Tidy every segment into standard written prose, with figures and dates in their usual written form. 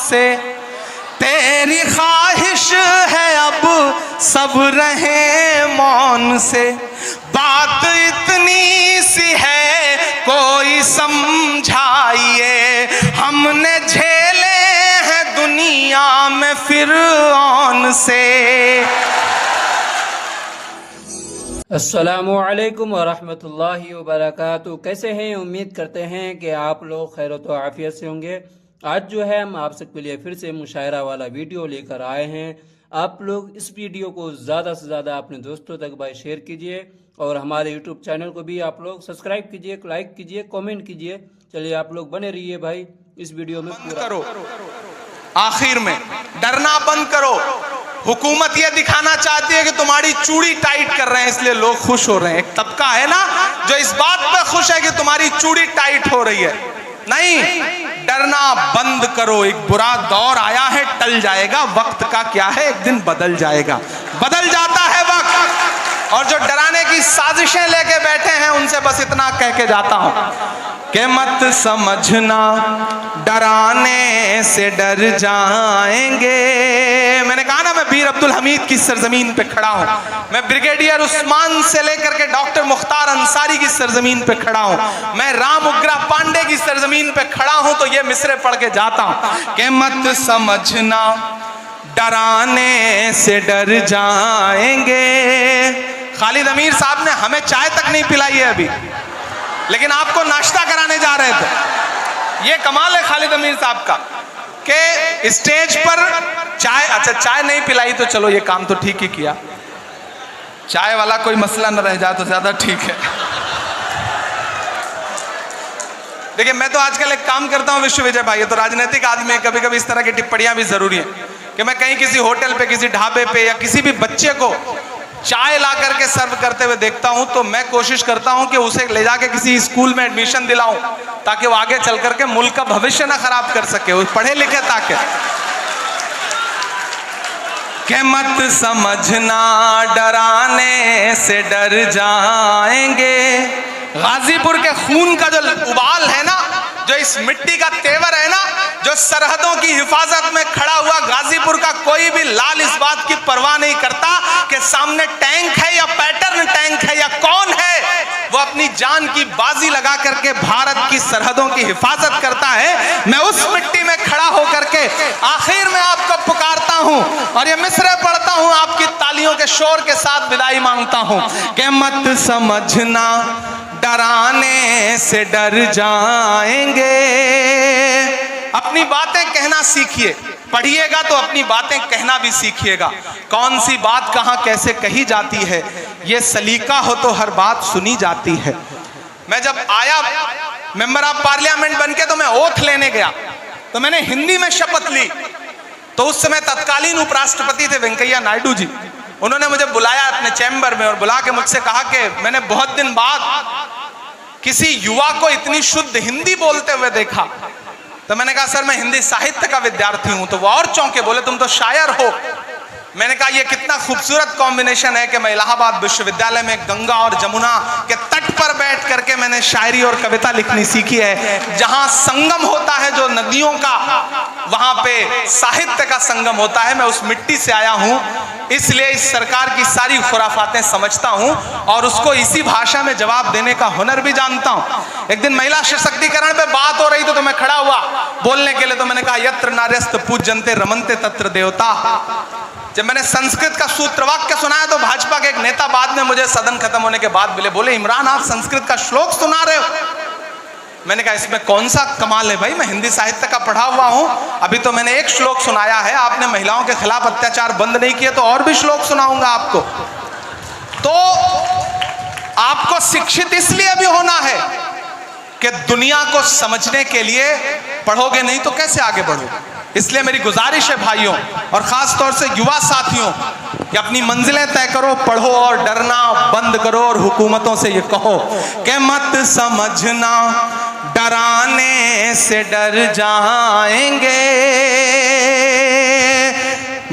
से। तेरी ख्वाहिश है अब सब रहे मौन से, बात इतनी सी है कोई समझाइए, हमने झेले हैं दुनिया में फिरऔन से। अस्सलामु अलैकुम वरहमतुल्लाहि वबरकातुहू। कैसे हैं? उम्मीद करते हैं कि आप लोग खैर व आफियत से होंगे। आज जो है हम आप सबके लिए फिर से मुशायरा वाला वीडियो लेकर आए हैं। आप लोग इस वीडियो को ज़्यादा से ज़्यादा अपने दोस्तों तक भाई शेयर कीजिए और हमारे यूट्यूब चैनल को भी आप लोग सब्सक्राइब कीजिए, लाइक कीजिए, कमेंट कीजिए। चलिए आप लोग बने रहिए भाई इस वीडियो में। पूरा करो, आखिर में डरना बंद करो। हुकूमत ये दिखाना चाहती है कि तुम्हारी चूड़ी टाइट कर रहे हैं इसलिए लोग खुश हो रहे हैं। एक तबका है ना जो इस बात पे खुश है कि तुम्हारी चूड़ी टाइट हो रही है। नहीं, डरना बंद करो। एक बुरा दौर आया है, टल जाएगा। वक्त का क्या है, एक दिन बदल जाएगा। बदल जाता है वक्त। और जो डराने की साजिशें लेके बैठे हैं उनसे बस इतना कह के जाता हूं कि मत समझना डराने से डर जाएंगे। मैंने कहा ना, मैं वीर अब्दुल हमीद की सरजमीन पे खड़ा हूं। मैं ब्रिगेडियर उस्मान से लेकर के डॉक्टर मुख्तार अंसारी की सरजमीन पे खड़ा हूं। मैं राम उग्रा पांडे की सरजमीन पे खड़ा हूं। तो ये मिसरे पढ़ के जाता हूं कि मत समझना डराने से डर जाएंगे। खालिद अमीर साहब ने हमें चाय तक नहीं पिलाई है अभी, लेकिन आपको नाश्ता कराने जा रहे थे। ये कमाल है खालिद अमीर साहब का कि स्टेज पर चाय, अच्छा चाय नहीं पिलाई तो चलो ये काम तो ठीक ही किया। चाय वाला कोई मसला न रह जाए तो ज्यादा ठीक है। देखिए, मैं तो आजकल एक काम करता हूं विश्व विजय भाई, ये तो राजनीतिक आदमी है, कभी कभी इस तरह की टिप्पणियां भी जरूरी है कि मैं कहीं किसी होटल पे, किसी ढाबे पे या किसी भी बच्चे को चाय ला करके सर्व करते हुए देखता हूं तो मैं कोशिश करता हूं कि उसे ले जाके किसी स्कूल में एडमिशन दिलाऊं ताकि वो आगे चल करके मुल्क का भविष्य ना खराब कर सके, वो पढ़े लिखे ताकि। कि मत समझना डराने से डर जाएंगे। गाजीपुर के खून का जो उबाल है ना, जो इस मिट्टी का तेवर है ना, जो सरहदों की हिफाजत में खड़ा हुआ गाजीपुर का कोई भी लाल इस बात की परवाह नहीं करता कि सामने टैंक है या पैटर्न टैंक है या कौन है। वो अपनी जान की बाजी लगा करके भारत की सरहदों की हिफाजत करता है। मैं उस मिट्टी में खड़ा होकर के आखिर में आपको पुकारता हूं और ये मिसरे पढ़ता हूं, आपकी तालियों के शोर के साथ विदाई मांगता हूं कि मत समझना डराने से डर जाएंगे। अपनी बातें कहना सीखिए, पढ़िएगा तो अपनी बातें कहना भी सीखिएगा। कौन सी बात कहां कैसे कही जाती है, ये सलीका हो तो हर बात सुनी जाती है। मैं जब आया मेंबर ऑफ पार्लियामेंट बनके तो मैं ओथ लेने गया तो मैंने हिंदी में शपथ ली। तो उस समय तत्कालीन उपराष्ट्रपति थे वेंकैया नायडू जी। उन्होंने मुझे बुलाया अपने चैम्बर में और बुला के मुझसे कहा कि मैंने बहुत दिन बाद किसी युवा को इतनी शुद्ध हिंदी बोलते हुए देखा। तो मैंने कहा सर मैं हिंदी साहित्य का विद्यार्थी हूं। तो वो और चौंके, बोले तुम तो शायर हो। मैंने कहा ये कितना खूबसूरत कॉम्बिनेशन है कि मैं इलाहाबाद विश्वविद्यालय में गंगा और जमुना के तट पर बैठ करके मैंने शायरी और कविता लिखनी सीखी है। जहां संगम होता है जो नदियों का, वहां पे साहित्य का संगम होता है। मैं उस मिट्टी से आया हूं, इसलिए इस सरकार की सारी खुराफातें समझता हूं और उसको इसी भाषा में जवाब देने का हुनर भी जानता हूं। एक दिन महिला सशक्तिकरण पे बात हो रही थी तो मैं खड़ा हुआ बोलने के लिए। तो मैंने कहा यत्र नार्यस्त पूज्यन्ते रमन्ते तत्र देवता। जब मैंने संस्कृत का सूत्र वाक्य सुनाया तो भाजपा के एक नेता बाद में मुझे सदन खत्म होने के बाद मिले, बोले इमरान आप संस्कृत का श्लोक सुना रहे हो। मैंने कहा इसमें कौन सा कमाल है भाई, मैं हिंदी साहित्य का पढ़ा हुआ हूं। अभी तो मैंने एक श्लोक सुनाया है, आपने महिलाओं के खिलाफ अत्याचार बंद नहीं किए तो और भी श्लोक सुनाऊंगा आपको। तो आपको शिक्षित इसलिए भी होना है कि दुनिया को समझने के लिए पढ़ोगे नहीं तो कैसे आगे बढ़ोगे। इसलिए मेरी गुजारिश है भाइयों और खास तौर से युवा साथियों कि अपनी मंजिलें तय करो, पढ़ो और डरना बंद करो और हुकूमतों से ये कहो कि मत समझना डराने से डर जाएंगे।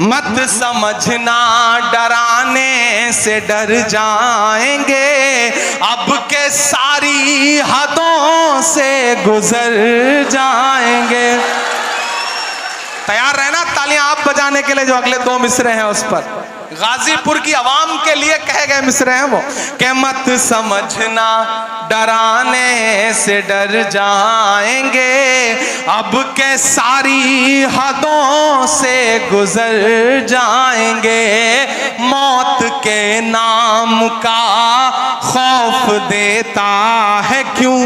मत समझना डराने से डर जाएंगे, अब के सारी हदों से गुजर जाएंगे। तैयार रहना तालियां आप बजाने के लिए जो अगले दो मिसरे हैं उस पर। गाजीपुर की आवाम के लिए कहे गए मिसरे हैं वो कि मत समझना डराने से डर जाएंगे, अब के सारी हदों से गुजर जाएंगे, मौत के नाम का खौफ देता है क्यों।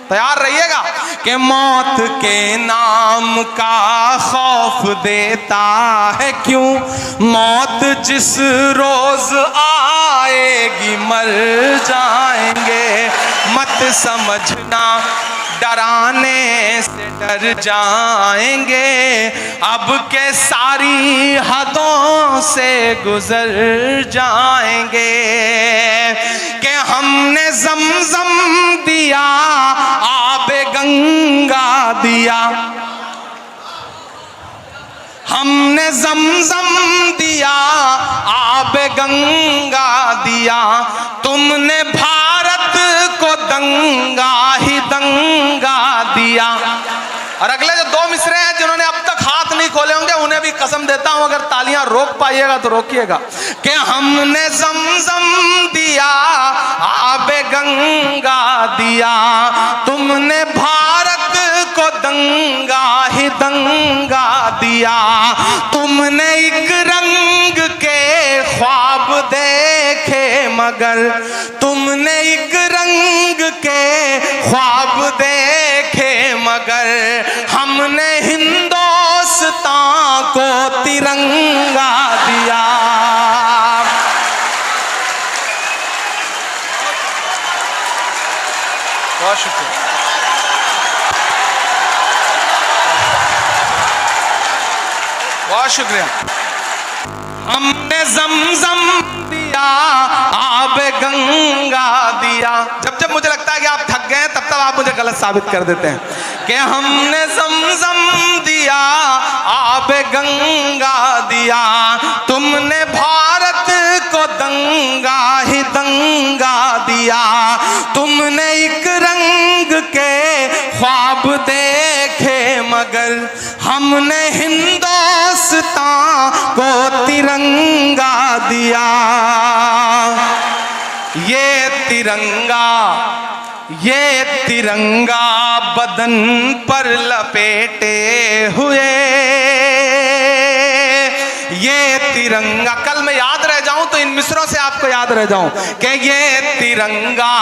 तैयार रहिएगा कि मौत के नाम का खौफ देता है क्यों, मौत जिस रोज आएगी मर जाएंगे, मत समझना डराने से डर जाएंगे, अब के सारी हदों से गुजर जाएंगे, कि हमने जमजम दिया आबे गंगा दिया, हमने जमजम दिया आबे गंगा दिया, तुमने भारत को दंगा ही दंगा दिया। और अगले जो दो मिसरे हैं जिन्होंने अब तक हाथ नहीं खोले होंगे उन्हें भी कसम देता हूं, अगर तालियां रोक पाइएगा तो रोकिएगा, कि हमने जमजम दिया आबे गंगा दिया, तुमने भारत को दंगा ही दंगा दिया, तुमने एक रंग के ख्वाब देखे मगर, तुमने एक रंग के ख्वाब देखे मगर, हमने हिंदुस्तान को तिरंगा दिया। बहुत शुक्रिया, बहुत शुक्रिया। हमने जमजम दिया आबे गंगा दिया। जब जब मुझे लगता है कि आप थक गए तब तब आप मुझे गलत साबित कर देते हैं कि हमने जमजम दिया आबे गंगा दिया, तुमने भारत को दंगा ही दंगा दिया, तुमने एक रंग के ख्वाब देखे मगर, हमने हिंदुस्तान को तिरंगा दिया। ये तिरंगा बदन पर लपेटे हुए, ये तिरंगा, कल मैं याद रह जाऊं तो इन मिसरों से आपको याद रह जाऊं कि ये तिरंगा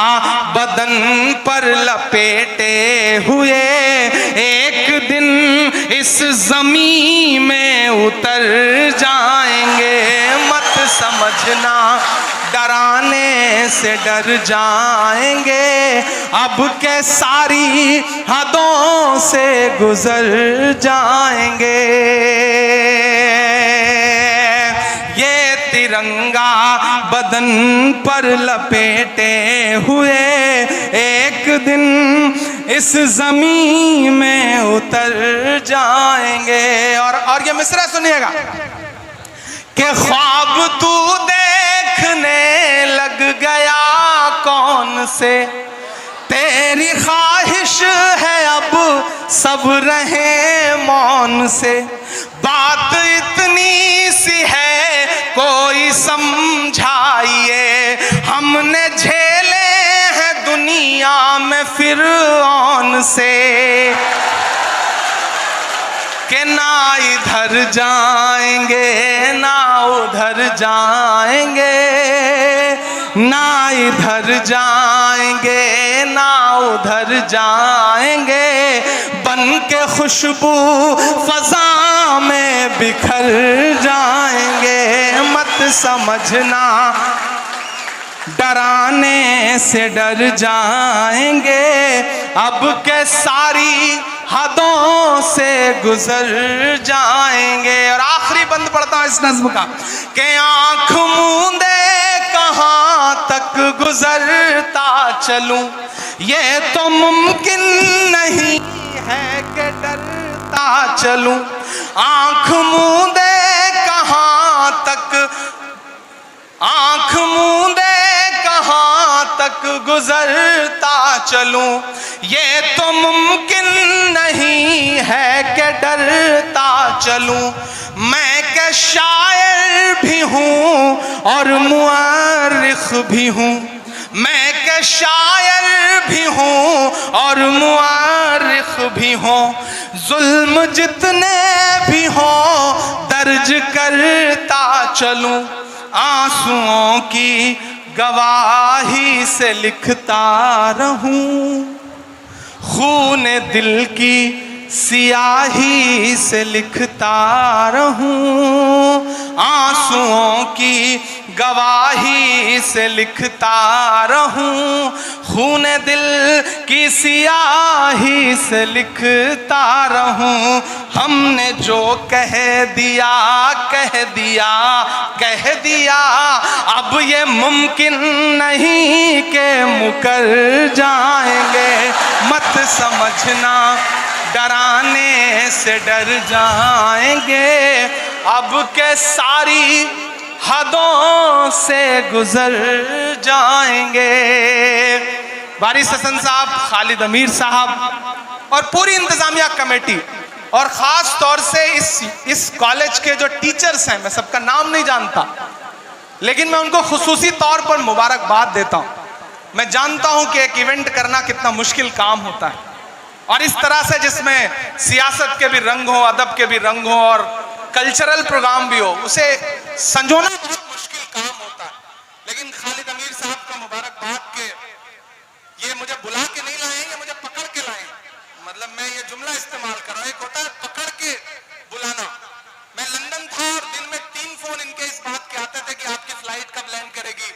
बदन पर लपेटे हुए, एक दिन इस जमीन में उतर जाएंगे, मत समझना डराने से डर जाएंगे, अब के सारी हदों से गुजर जाएंगे। ये तिरंगा बदन पर लपेटे हुए, एक दिन इस जमीन में उतर जाएंगे। और ये मिसरा सुनिएगा कि ख्वाब तू देखने लग गया कौन से, तेरी ख्वाहिश है अब सब रहे मौन से, बात इतनी सी है कोई समझाइए, हमने झेले हैं दुनिया में फिरौन से, कि ना इधर जाएंगे ना उधर जाएंगे, ना इधर जाएंगे ना उधर जाएंगे, बन के खुशबू फजा में बिखर जाएंगे, मत समझना डराने से डर जाएंगे, अब के सारी हदों से गुजर जाएंगे। और आखिरी बंद पढ़ता हूं इस नज्म का कि आंख मूंदे कहां तक गुजरता चलूं, ये तो मुमकिन नहीं है कि डरता चलूं, आंख मूंदे कहां तक, आंख मूंदे कहां तक गुजरता चलूं, ये तो मुमकिन नहीं है कि डरता चलूं। मैं क्या शायर भी हूँ और मुअर्रिख भी हूँ, मैं क्या शायर भी हूँ और मुअर्रिख भी हूँ। जुल्म जितने भी हों दर्ज करता चलूं, आंसुओं की गवाही से लिखता रहूं, खून दिल की सियाही से लिखता रहूं, आंसुओं की गवाही से लिखता रहूं, खून दिल की सियाही से लिखता रहूं। हमने जो कह दिया कह दिया कह दिया, अब ये मुमकिन नहीं कि मुकर जाएंगे। मत समझना डराने से डर जाएंगे, अब के सारी हदों से गुजर जाएंगे। वारिस हसन साहब, खालिद अमीर साहब और पूरी इंतजामिया कमेटी और ख़ास तौर से इस कॉलेज के जो टीचर्स हैं, मैं सबका नाम नहीं जानता, लेकिन मैं उनको खुसूसी तौर पर मुबारकबाद देता हूँ। मैं जानता हूँ कि एक इवेंट करना कितना मुश्किल काम होता है, और इस तरह से जिसमें सियासत के भी रंग हो, अदब के भी रंग हो और कल्चरल प्रोग्राम भी हो, उसे संजोना बहुत मुश्किल काम होता है। लेकिन खालिद अमीर साहब का मुबारकबाद के ये मुझे बुला के नहीं लाए, ये मुझे पकड़ के लाए। मतलब मैं ये जुमला इस्तेमाल कर रहा हूँ, एक होता है पकड़ के बुलाना। मैं लंदन था और दिन में 3 फोन इनके इस बात के आते थे कि आपकी फ्लाइट कब लैंड करेगी,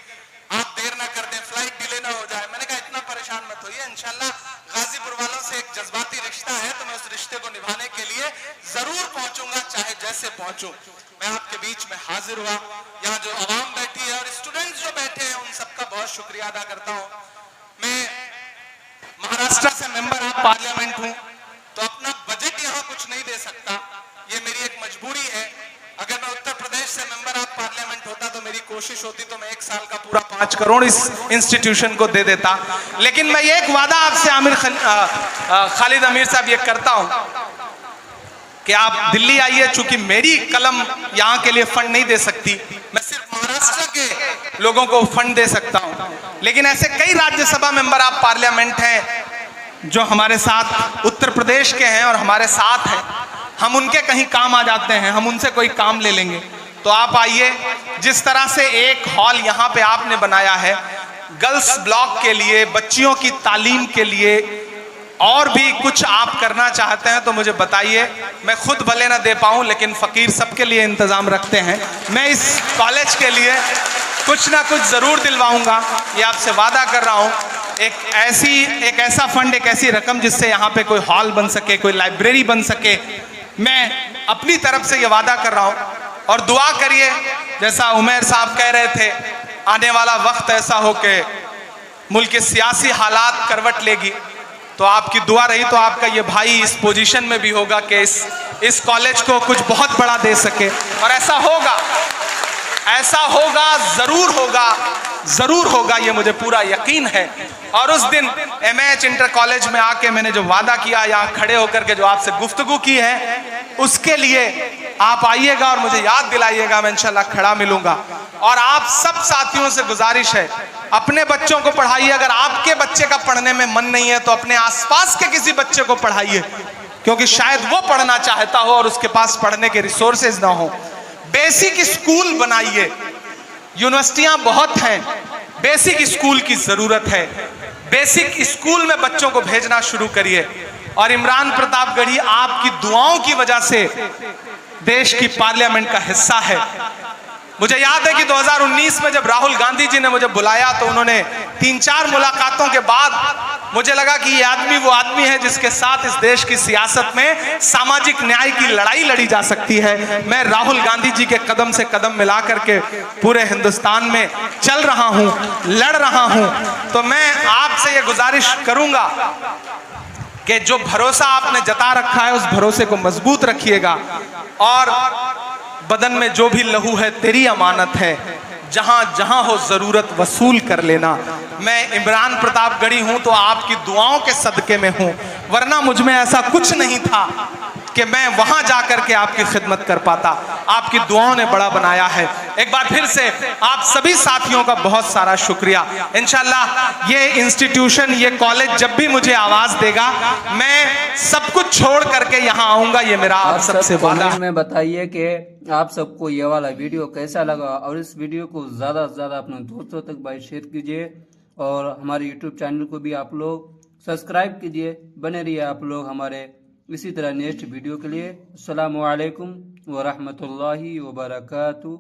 आप देर ना कर दें, फ्लाइट डिले ना हो जाए। मैंने कहा इतना परेशान मत होइए, इंशाल्लाह गाजीपुर वालों से एक जज्बाती रिश्ता है तो मैं उस रिश्ते को निभाने के लिए जरूर पहुंचूंगा, चाहे जैसे पहुंचूं। मैं आपके बीच में हाजिर हुआ, यहाँ जो आवाम बैठी है और स्टूडेंट्स जो बैठे हैं उन सबका बहुत शुक्रिया अदा करता हूँ। मैं महाराष्ट्र से मेंबर ऑफ पार्लियामेंट हूँ, तो अपना बजट यहाँ कुछ नहीं दे सकता, ये मेरी एक मजबूरी है। अगर मैं उत्तर प्रदेश से मेंबर ऑफ पार्लियामेंट होता तो मेरी कोशिश होती तो मैं 1 साल का पूरा 5 करोड़ इस इंस्टीट्यूशन को दे देता। लेकिन मैं ये एक वादा आपसे खालिद अमीर साहब ये करता हूँ कि आप दिल्ली आइए, चूंकि मेरी कलम यहाँ के लिए फंड नहीं दे सकती, मैं सिर्फ महाराष्ट्र के लोगों को फंड दे सकता हूँ। लेकिन ऐसे कई राज्यसभा मेंबर ऑफ पार्लियामेंट हैं जो हमारे साथ उत्तर प्रदेश के हैं और हमारे साथ हैं, हम उनके कहीं काम आ जाते हैं, हम उनसे कोई काम ले लेंगे। तो आप आइए, जिस तरह से एक हॉल यहाँ पे आपने बनाया है गर्ल्स ब्लॉक के लिए, बच्चियों की तालीम के लिए, और भी कुछ आप करना चाहते हैं तो मुझे बताइए। मैं खुद भले ना दे पाऊँ, लेकिन फ़कीर सबके लिए इंतज़ाम रखते हैं। मैं इस कॉलेज के लिए कुछ ना कुछ ज़रूर दिलवाऊंगा, ये आपसे वादा कर रहा हूँ। एक ऐसा फंड, एक ऐसी रकम जिससे यहाँ पे कोई हॉल बन सके, कोई लाइब्रेरी बन सके, मैं अपनी तरफ से ये वादा कर रहा हूँ। और दुआ करिए, जैसा उमर साहब कह रहे थे, आने वाला वक्त ऐसा हो कि मुल्क के सियासी हालात करवट लेगी, तो आपकी दुआ रही तो आपका ये भाई इस पोजीशन में भी होगा कि इस कॉलेज को कुछ बहुत बड़ा दे सके। और ऐसा होगा, ज़रूर होगा, ये मुझे पूरा यकीन है। और उस दिन MH इंटर कॉलेज में आके मैंने जो वादा किया, यहाँ खड़े होकर के जो आपसे गुफ्तगू की है, उसके लिए आप आइएगा और मुझे याद दिलाइएगा, मैं इंशाल्लाह खड़ा मिलूंगा। और आप सब साथियों से गुजारिश है, अपने बच्चों को पढ़ाइए। अगर आपके बच्चे का पढ़ने में मन नहीं है तो अपने आसपास के किसी बच्चे को पढ़ाइए, क्योंकि शायद वो पढ़ना चाहता हो और उसके पास पढ़ने के रिसोर्सेज ना हो। बेसिक स्कूल बनाइए, यूनिवर्सिटियां बहुत हैं, बेसिक स्कूल की जरूरत है। बेसिक स्कूल में बच्चों को भेजना शुरू करिए। और इमरान प्रतापगढ़ी आपकी दुआओं की वजह से देश की पार्लियामेंट का हिस्सा है। मुझे याद है कि 2019 में जब राहुल गांधी जी ने मुझे बुलाया तो उन्होंने 3-4 मुलाकातों के बाद मुझे लगा कि ये आदमी वो आदमी है जिसके साथ इस देश की सियासत में सामाजिक न्याय की लड़ाई लड़ी जा सकती है। मैं राहुल गांधी जी के कदम से कदम मिला करके पूरे हिंदुस्तान में चल रहा हूं, लड़ रहा हूं। तो मैं आपसे ये गुजारिश करूंगा कि जो भरोसा आपने जता रखा है उस भरोसे को मजबूत रखिएगा। और बदन में जो भी लहू है तेरी अमानत है, जहां जहां हो जरूरत वसूल कर लेना। मैं इमरान प्रतापगढ़ी हूं तो आपकी दुआओं के सदके में हूं, वरना मुझ में ऐसा कुछ नहीं था कि मैं वहां जाकर के आपकी खिदमत कर पाता। आपकी दुआओं ने बड़ा बनाया है। एक बार फिर से आप सभी साथियों का बहुत सारा शुक्रिया। इंशाल्लाह ये इंस्टीट्यूशन, ये कॉलेज जब भी मुझे आवाज देगा, मैं सब कुछ छोड़ करके यहाँ आऊंगा। ये मेरा आप सबसे वादा है। में बताइए कि आप सबको ये वाला वीडियो कैसा लगा, और इस वीडियो को ज़्यादा से ज़्यादा अपने दोस्तों तक भाई शेयर कीजिए, और हमारे यूट्यूब चैनल को भी आप लोग सब्सक्राइब कीजिए। बने रहिए आप लोग हमारे इसी तरह नेक्स्ट वीडियो के लिए। अस्सलामु अलैकुम व रहमतुल्लाहि व बरकातुहू।